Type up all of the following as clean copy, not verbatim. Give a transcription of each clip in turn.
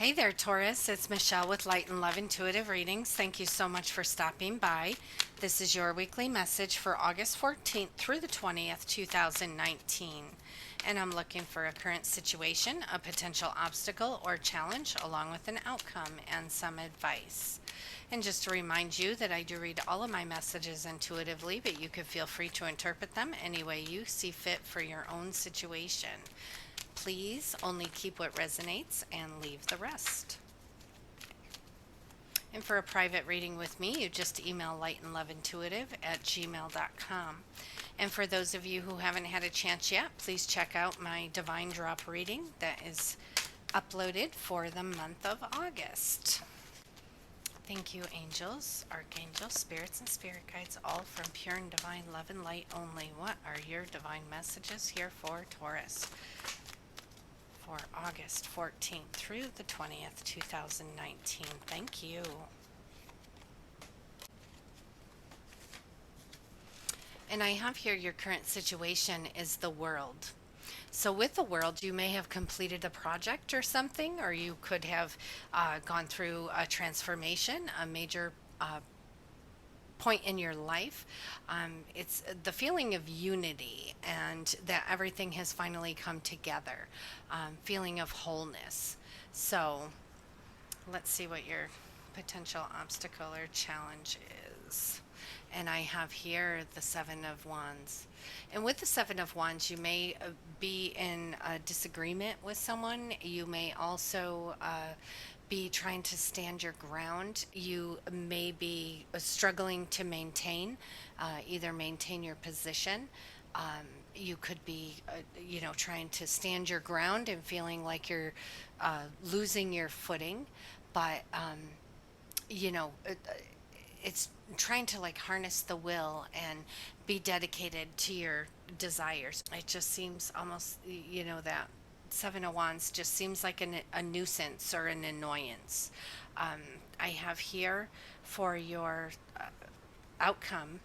Hey there, Taurus. It's Michelle with Light and Love Intuitive Readings. Thank you so much for stopping by. This is your weekly message for August 14th through the 20th, 2019. And I'm looking for a current situation, a potential obstacle or challenge, along with an outcome and some advice. And just to remind you that I do read all of my messages intuitively, but you can feel free to interpret them any way you see fit for your own situation. Please only keep what resonates and leave the rest. And for a private reading with me, you just email lightandloveintuitive@gmail.com. And for those of you who haven't had a chance yet, please check out my Divine Drop reading that is uploaded for the month of August. Thank you, angels, archangels, spirits, and spirit guides, all from pure and divine love and light only. What are your divine messages here for Taurus for August 14th through the 20th, 2019? Thank you. And I have here your current situation is the world. So with the world, you may have completed a project or something, or you could have gone through a transformation, a major point in your life. It's the feeling of unity and that everything has finally come together, feeling of wholeness. So let's see what your potential obstacle or challenge is. And I have here the Seven of Wands. And with the Seven of Wands, you may be in a disagreement with someone. You may also be trying to stand your ground. You may be struggling to maintain, either maintain your position. You could be, trying to stand your ground and feeling like you're losing your footing. But, you know, it's trying to like harness the will and be dedicated to your desires. It just seems almost, that Seven of Wands just seems like a nuisance or an annoyance. I have here for your outcome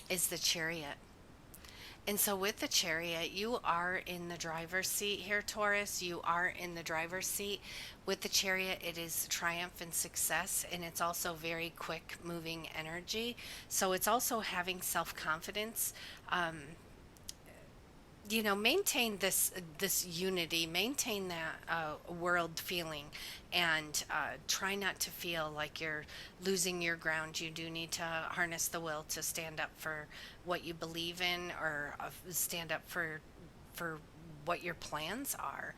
is the Chariot. And so with the Chariot, you are in the driver's seat here, Taurus. You are in the driver's seat. With the Chariot, it is triumph and success, and it's also very quick moving energy. So it's also having self-confidence. Maintain this unity, maintain that world feeling, and try not to feel like you're losing your ground. You do need to harness the will to stand up for what you believe in, or stand up for what your plans are.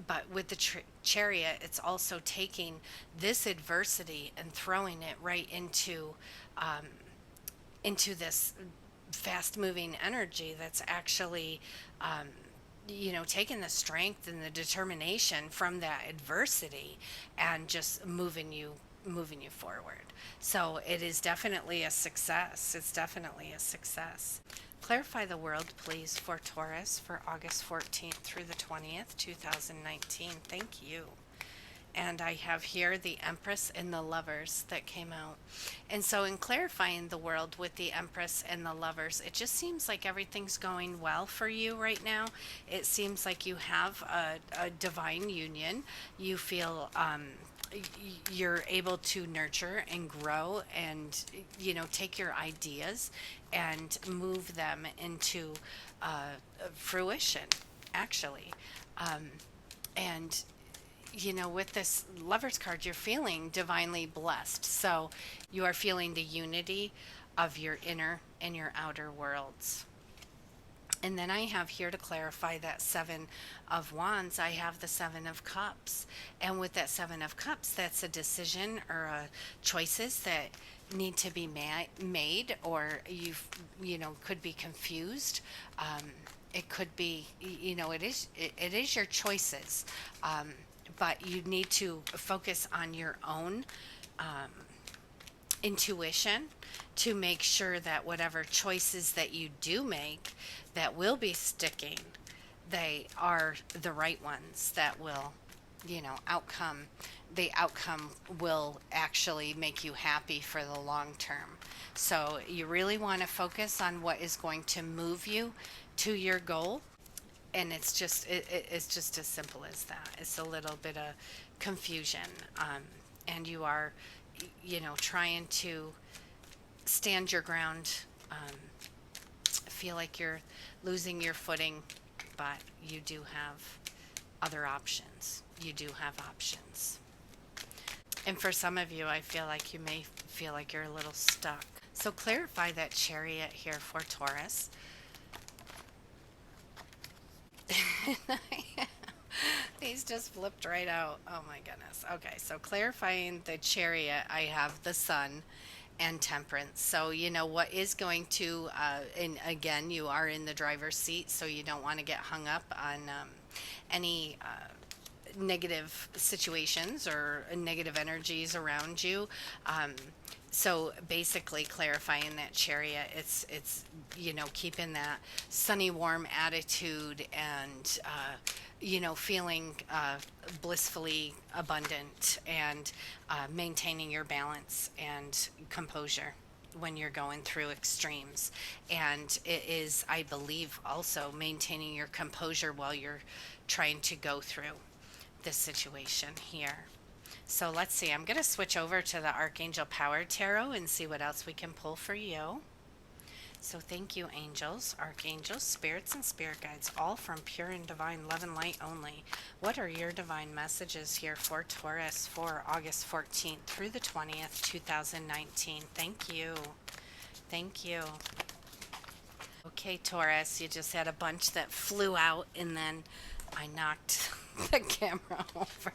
But with the Chariot, it's also taking this adversity and throwing it right into this fast moving energy that's actually taking the strength and the determination from that adversity and just moving you forward. So it is definitely a success. It's definitely a success. Clarify the world, please, for Taurus for August 14th through the 20th, 2019. Thank you. And I have here the Empress and the Lovers that came out. And so in clarifying the world with the Empress and the Lovers, it just seems like everything's going well for you right now. It seems like you have a divine union. You feel you're able to nurture and grow and, take your ideas and move them into fruition, actually. And with this Lovers card, you're feeling divinely blessed. So you are feeling the unity of your inner and your outer worlds. And then I have here to clarify that Seven of Wands, I have the Seven of Cups. And with that Seven of Cups, that's a decision or choices that need to be made, or could be confused. It could be, it is your choices. But you need to focus on your own intuition to make sure that whatever choices that you do make that will be sticking, they are the right ones that will, the outcome will actually make you happy for the long term. So you really want to focus on what is going to move you to your goal. And it's just as simple as that. It's a little bit of confusion, and you are, trying to stand your ground. Feel like you're losing your footing, but you do have other options. You do have options. And for some of you, I feel like you may feel like you're a little stuck. So clarify that chariot here for Taurus. These just flipped right out. Oh my goodness. Okay, so clarifying the chariot, I have the sun and temperance. So, what is going to, and again, you are in the driver's seat, so you don't want to get hung up on any negative situations or negative energies around you. So basically clarifying that chariot, it's keeping that sunny warm attitude, and feeling blissfully abundant, and maintaining your balance and composure when you're going through extremes. And it is, I believe, also maintaining your composure while you're trying to go through this situation here. So let's see. I'm going to switch over to the Archangel Power Tarot and see what else we can pull for you. So thank you, angels, archangels, spirits, and spirit guides, all from pure and divine love and light only. What are your divine messages here for Taurus for August 14th through the 20th, 2019? Thank you. Thank you. Okay, Taurus, you just had a bunch that flew out, and then I knocked the camera over.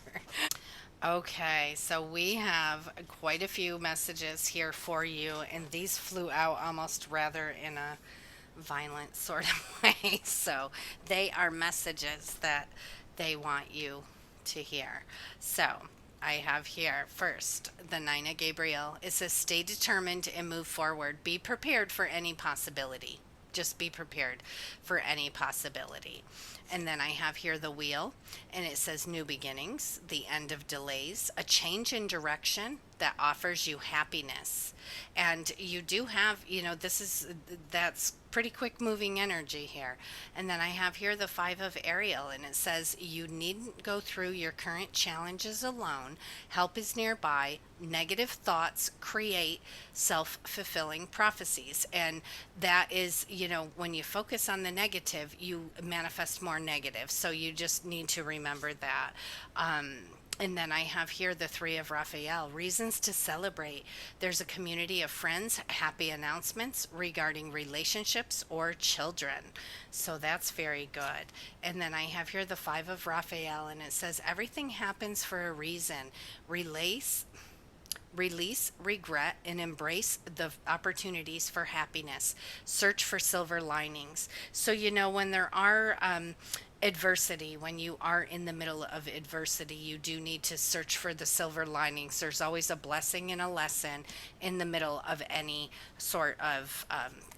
Okay, so we have quite a few messages here for you, and these flew out almost rather in a violent sort of way. So they are messages that they want you to hear. So I have here first the Nine of Gabriel. It says, stay determined and move forward. Be prepared for any possibility. Just be prepared for any possibility. And then I have here the wheel, and it says new beginnings, the end of delays, a change in direction that offers you happiness. And you do have, that's pretty quick moving energy here. And then I have here the Five of Ariel, and it says you needn't go through your current challenges alone. Help is nearby. Negative thoughts create self-fulfilling prophecies. And that is, when you focus on the negative, you manifest more negative. So you just need to remember that. And then I have here the Three of Raphael, reasons to celebrate. There's a community of friends, happy announcements regarding relationships or children. So that's very good. And then I have here the Five of Raphael, and it says everything happens for a reason. Release, regret, and embrace the opportunities for happiness. Search for silver linings. So, when there are adversity, when you are in the middle of adversity, you do need to search for the silver linings. There's always a blessing and a lesson in the middle of any sort of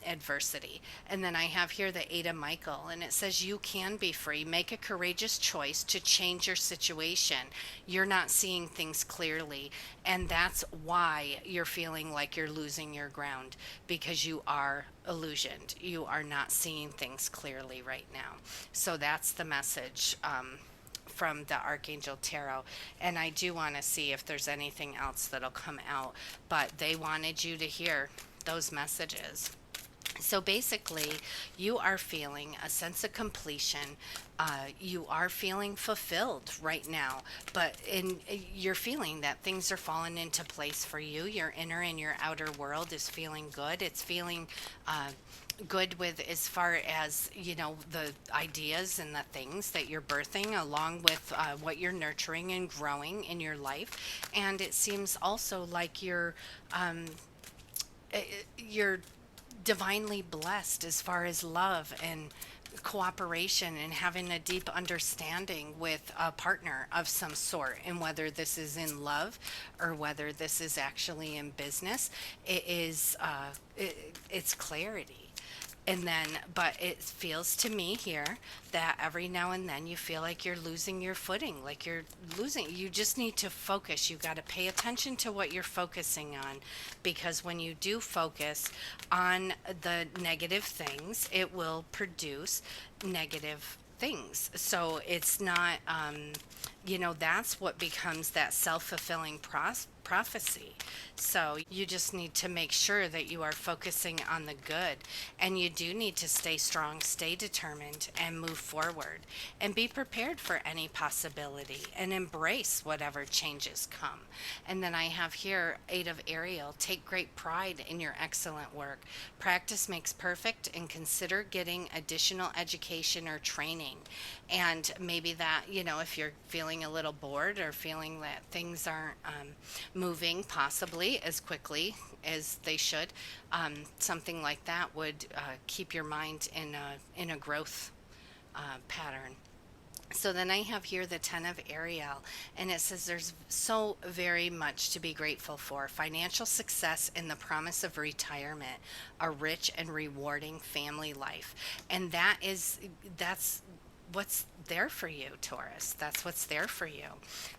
adversity. And then I have here the Eight of Michael, and it says you can be free. Make a courageous choice to change your situation. You're not seeing things clearly, and that's why you're feeling like you're losing your ground, because you are illusioned. You are not seeing things clearly right now. So that's the message from the Archangel Tarot. And I do want to see if there's anything else that'll come out, but they wanted you to hear those messages. So basically, you are feeling a sense of completion. You are feeling fulfilled right now, but you're feeling that things are falling into place for you. Your inner and your outer world is feeling good. It's feeling good with as far as the ideas and the things that you're birthing, along with what you're nurturing and growing in your life. And it seems also like you're divinely blessed as far as love and cooperation and having a deep understanding with a partner of some sort. And whether this is in love or whether this is actually in business, it's clarity. And then, but it feels to me here that every now and then you feel like you're losing your footing, like you're losing. You just need to focus. You got to pay attention to what you're focusing on, because when you do focus on the negative things, it will produce negative things. So it's not, that's what becomes that self-fulfilling prophecy. So you just need to make sure that you are focusing on the good, and you do need to stay strong, stay determined, and move forward, and be prepared for any possibility and embrace whatever changes come. And then I have here Eight of Ariel. Take great pride in your excellent work. Practice makes perfect, and consider getting additional education or training. And maybe that, if you're feeling a little bored or feeling that things aren't moving possibly as quickly as they should, something like that would keep your mind in a growth pattern. So then I have here the 10 of Ariel, and it says there's so very much to be grateful for: financial success and the promise of retirement, a rich and rewarding family life. And that's what's there for you, Taurus. That's what's there for you.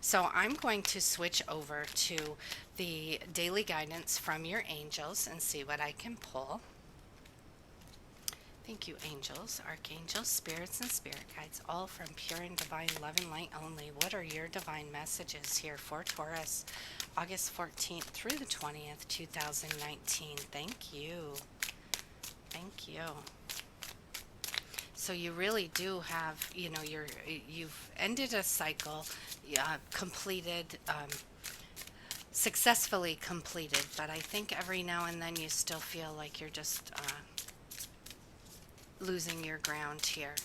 So I'm going to switch over to the daily guidance from your angels and see what I can pull. Thank you, angels, archangels, spirits, and spirit guides, all from pure and divine love and light only. What are your divine messages here for Taurus, August 14th through the 20th, 2019? Thank you. Thank you. So you really do have, you've ended a cycle, completed, successfully completed, but I think every now and then you still feel like you're just losing your ground here,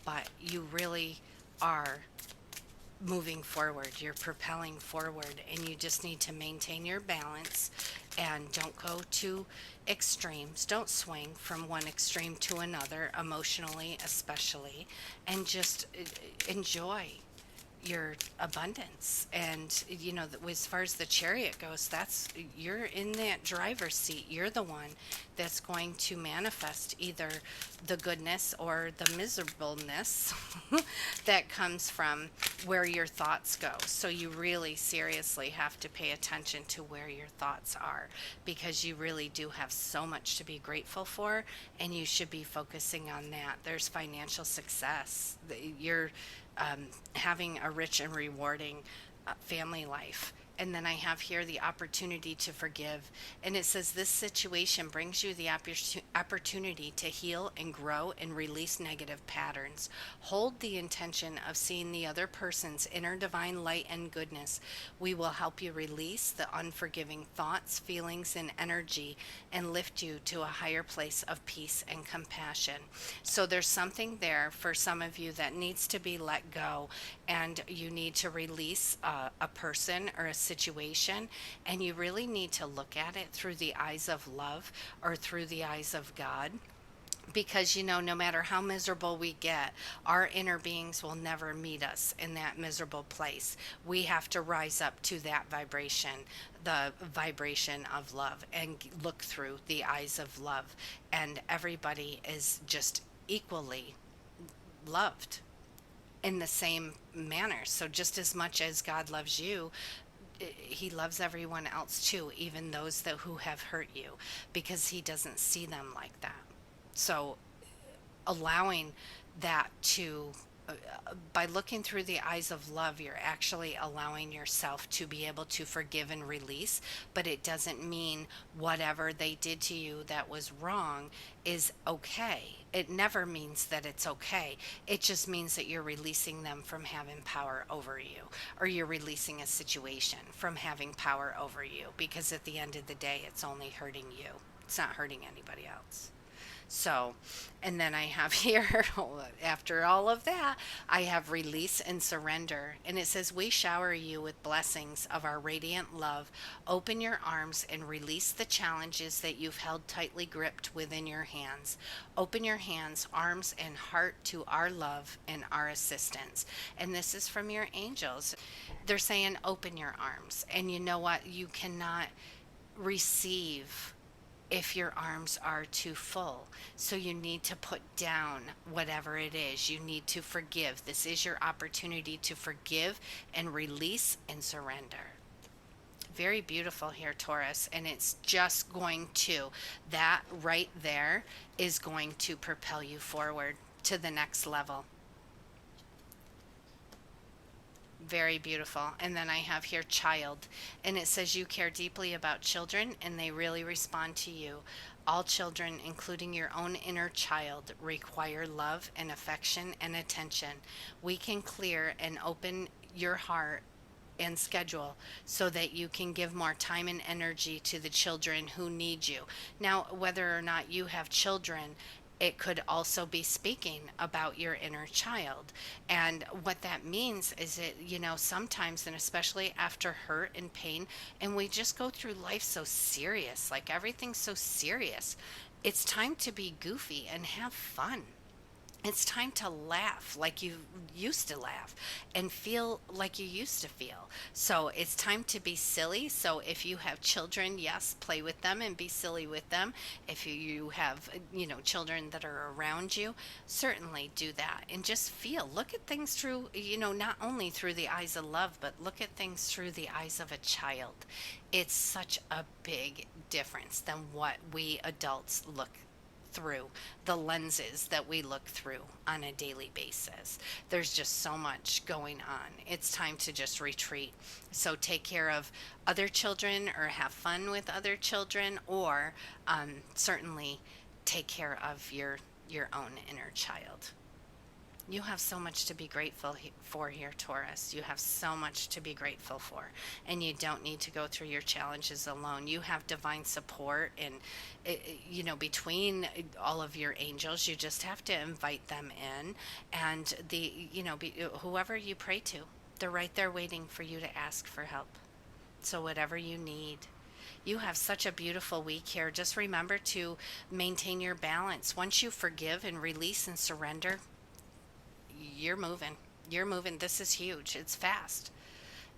but you really are moving forward. You're propelling forward, and you just need to maintain your balance and don't go to extremes. Don't swing from one extreme to another, emotionally especially, and just enjoy your abundance. And as far as the Chariot goes, that's, you're in that driver's seat. You're the one that's going to manifest either the goodness or the miserableness that comes from where your thoughts go. So you really seriously have to pay attention to where your thoughts are, because you really do have so much to be grateful for, and you should be focusing on that. There's financial success. You're having a rich and rewarding family life. And then I have here the opportunity to forgive. And it says this situation brings you the opportunity to heal and grow and release negative patterns. Hold the intention of seeing the other person's inner divine light and goodness. We will help you release the unforgiving thoughts, feelings, and energy, and lift you to a higher place of peace and compassion. So there's something there for some of you that needs to be let go, and you need to release a person or a situation, and you really need to look at it through the eyes of love or through the eyes of God. Because no matter how miserable we get, our inner beings will never meet us in that miserable place. We have to rise up to that vibration, the vibration of love, and look through the eyes of love. And everybody is just equally loved in the same manner. So just as much as God loves you, he loves everyone else too, even those who have hurt you, because he doesn't see them like that. So allowing that to, by looking through the eyes of love, you're actually allowing yourself to be able to forgive and release. But it doesn't mean whatever they did to you that was wrong is okay. It never means that it's okay. It just means that you're releasing them from having power over you, or you're releasing a situation from having power over you, because at the end of the day, it's only hurting you. It's not hurting anybody else. So, and then I have here, after all of that, I have release and surrender. And it says, we shower you with blessings of our radiant love. Open your arms and release the challenges that you've held tightly gripped within your hands. Open your hands, arms, and heart to our love and our assistance. And this is from your angels. They're saying, open your arms. And you know what? You cannot receive if your arms are too full. So you need to put down whatever it is. You need to forgive. This is your opportunity to forgive and release and surrender. Very beautiful here, Taurus. And it's just going to, that right there is going to propel you forward to the next level. Very beautiful. And then I have here child, and it says you care deeply about children and they really respond to you. All children, including your own inner child, require love and affection and attention. We can clear and open your heart and schedule so that you can give more time and energy to the children who need you. Now, whether or not you have children, it could also be speaking about your inner child. And what that means is it, sometimes, and especially after hurt and pain, and we just go through life so serious, like everything's so serious, it's time to be goofy and have fun. It's time to laugh like you used to laugh and feel like you used to feel. So it's time to be silly. So if you have children, yes, play with them and be silly with them. If you have, children that are around you, certainly do that and just feel. Look at things through, not only through the eyes of love, but look at things through the eyes of a child. It's such a big difference than what we adults look through, the lenses that we look through on a daily basis. There's just so much going on. It's time to just retreat. So take care of other children or have fun with other children, or certainly take care of your own inner child. You have so much to be grateful for here, Taurus. You have so much to be grateful for. And you don't need to go through your challenges alone. You have divine support and, between all of your angels. You just have to invite them in. And whoever you pray to, they're right there waiting for you to ask for help. So whatever you need. You have such a beautiful week here. Just remember to maintain your balance. Once you forgive and release and surrender, you're moving. You're moving. This is huge. It's fast.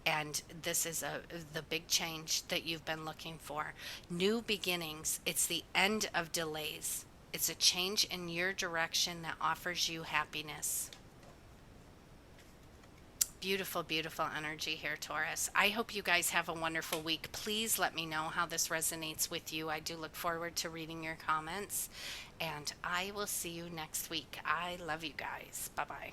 And this is the big change that you've been looking for. New beginnings. It's the end of delays. It's a change in your direction that offers you happiness. Beautiful, beautiful energy here, Taurus. I hope you guys have a wonderful week. Please let me know how this resonates with you. I do look forward to reading your comments. And I will see you next week. I love you guys. Bye-bye.